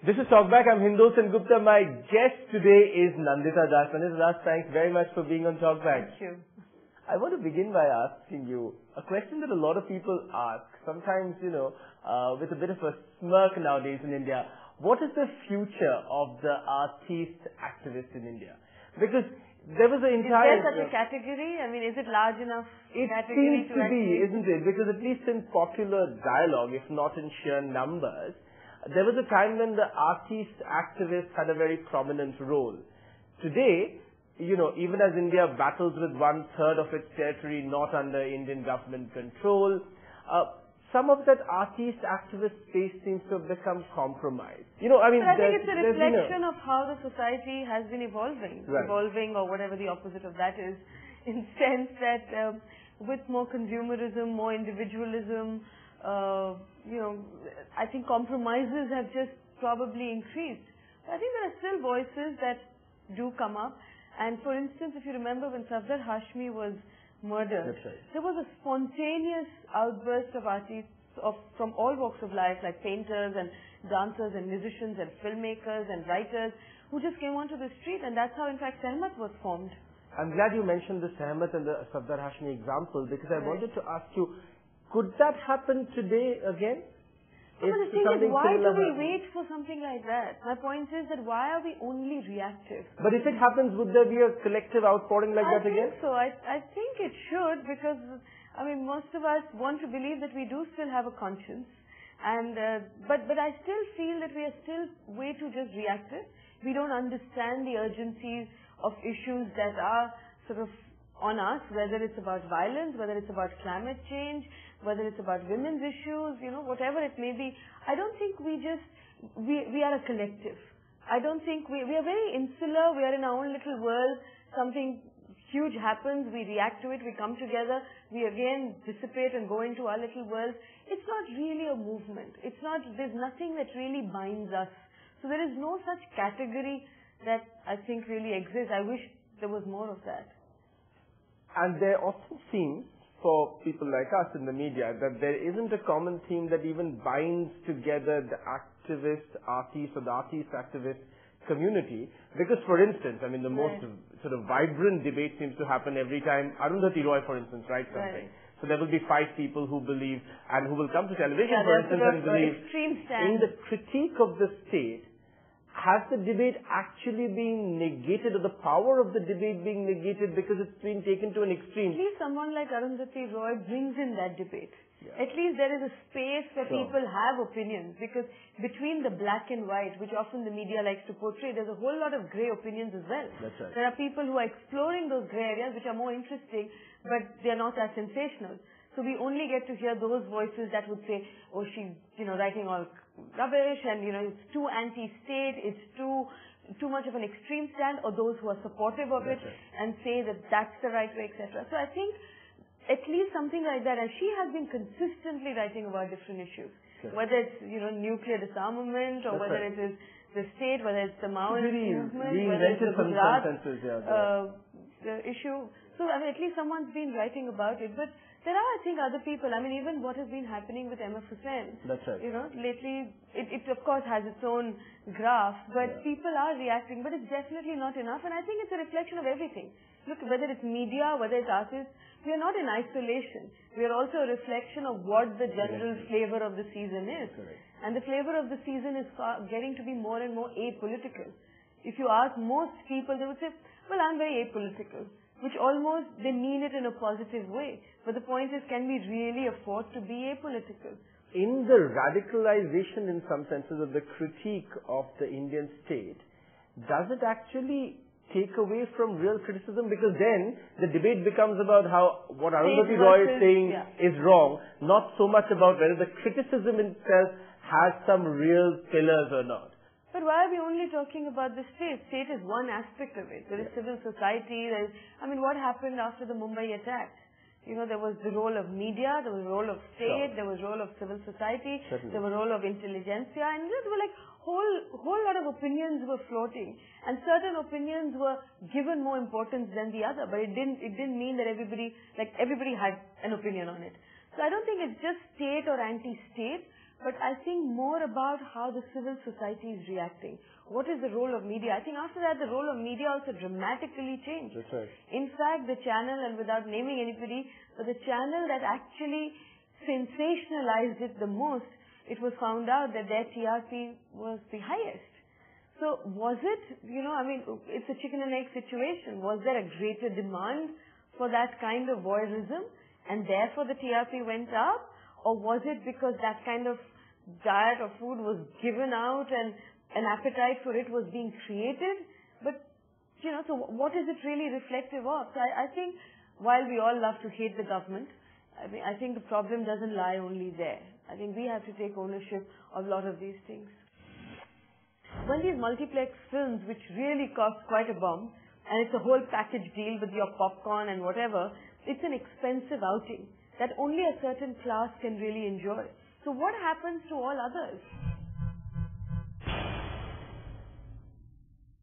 This is Talkback. I'm Hindol Sengupta. My guest today is Nandita Das. Nandita Das, thanks very much for being on Talkback. Thank you. I want to begin by asking you a question that a lot of people ask, sometimes, with a bit of a smirk nowadays in India. What is the future of the artist activist in India? Because there was an entire... Is there such a category? I mean, is it large enough It category seems to be, isn't it? Because at least in popular dialogue, if not in sheer numbers, there was a time when the artist activists had a very prominent role. Today, even as India battles with 1/3 of its territory not under Indian government control, some of that artist activist space seems to have become compromised. But I think it's a reflection of how the society has been evolving. Right. Evolving, or whatever the opposite of that is, in the sense that with more consumerism, more individualism, I think compromises have just probably increased. I think there are still voices that do come up. And for instance, if you remember when Safdar Hashmi was murdered, right. there was a spontaneous outburst of artists from all walks of life, like painters and dancers and musicians and filmmakers and writers, who just came onto the street, and that's how in fact Sehmat was formed. I'm glad you mentioned the Sehmat and the Safdar Hashmi example, because I Right. wanted to ask you, could that happen today again? But the thing is, something why do similar we happens? wait for something like that? My point is that why are we only reactive? But if it happens, would there be a collective outpouring like that again? I think so. I think it should, because most of us want to believe that we do still have a conscience, and but I still feel that we are still way too just reactive. We don't understand the urgencies of issues that are sort of on us, whether it's about violence, whether it's about climate change, whether it's about women's issues, whatever it may be. I don't think we are a collective. I don't think we are very insular. We are in our own little world. Something huge happens, we react to it, we come together, we again dissipate and go into our little world. It's not really a movement. There's nothing that really binds us. So there is no such category that I think really exists. I wish there was more of that. And there often seems, for people like us in the media, that there isn't a common theme that even binds together the activist artist or the artist activist community. Because, for instance, the most sort of vibrant debate seems to happen every time Arundhati Roy, for instance, writes something. Right. So there will be 5 people who believe, and who will come to television, for instance, and believe in the critique of the state. Has the debate actually been negated, or the power of the debate being negated because it's been taken to an extreme? At least someone like Arundhati Roy brings in that debate. Yeah. At least there is a space where Sure. people have opinions, because between the black and white, which often the media likes to portray, there's a whole lot of grey opinions as well. That's right. There are people who are exploring those grey areas which are more interesting, but they're not as sensational. So we only get to hear those voices that would say, oh, she's, writing all rubbish, and, it's too anti-state, it's too much of an extreme stand, or those who are supportive of it and say that that's the right way, etc. So I think at least something like that, and she has been consistently writing about different issues, whether it's, nuclear disarmament, or whether it is the state, whether it's the Maoist movement, whether it's the Gujarat the issue. So, at least someone's been writing about it. But there are, I think, other people. Even what has been happening with M.F. Hussain. That's right. Lately, it of course has its own graph, but people are reacting. But it's definitely not enough. And I think it's a reflection of everything. Look, whether it's media, whether it's artists, we are not in isolation. We are also a reflection of what the general flavor of the season is. Correct. And the flavor of the season is getting to be more and more apolitical. If you ask most people, they would say, well, I'm very apolitical, which almost they mean it in a positive way. But the point is, can we really afford to be apolitical? In the radicalization, in some senses, of the critique of the Indian state, does it actually take away from real criticism? Because then the debate becomes about how what Arundhati Roy is saying is wrong, not so much about whether the criticism itself has some real pillars or not. But why are we only talking about the state? State is one aspect of it. There is civil society. What happened after the Mumbai attacks? There was the role of media, there was the role of state, there was the role of civil society, there was the role of intelligentsia, and there were whole lot of opinions were floating, and certain opinions were given more importance than the other. But it didn't mean that everybody had an opinion on it. So I don't think it's just state or anti-state, but I think more about how the civil society is reacting. What is the role of media? I think after that, the role of media also dramatically changed. That's right. In fact, the channel, and without naming anybody, but the channel that actually sensationalized it the most, it was found out that their TRP was the highest. So was it, it's a chicken and egg situation. Was there a greater demand for that kind of voyeurism and therefore the TRP went up? Or was it because that kind of diet or food was given out and an appetite for it was being created? But, so what is it really reflective of? So I think while we all love to hate the government, I think the problem doesn't lie only there. I think we have to take ownership of a lot of these things. When these multiplex films, which really cost quite a bomb, and it's a whole package deal with your popcorn and whatever, it's an expensive outing that only a certain class can really enjoy. So what happens to all others?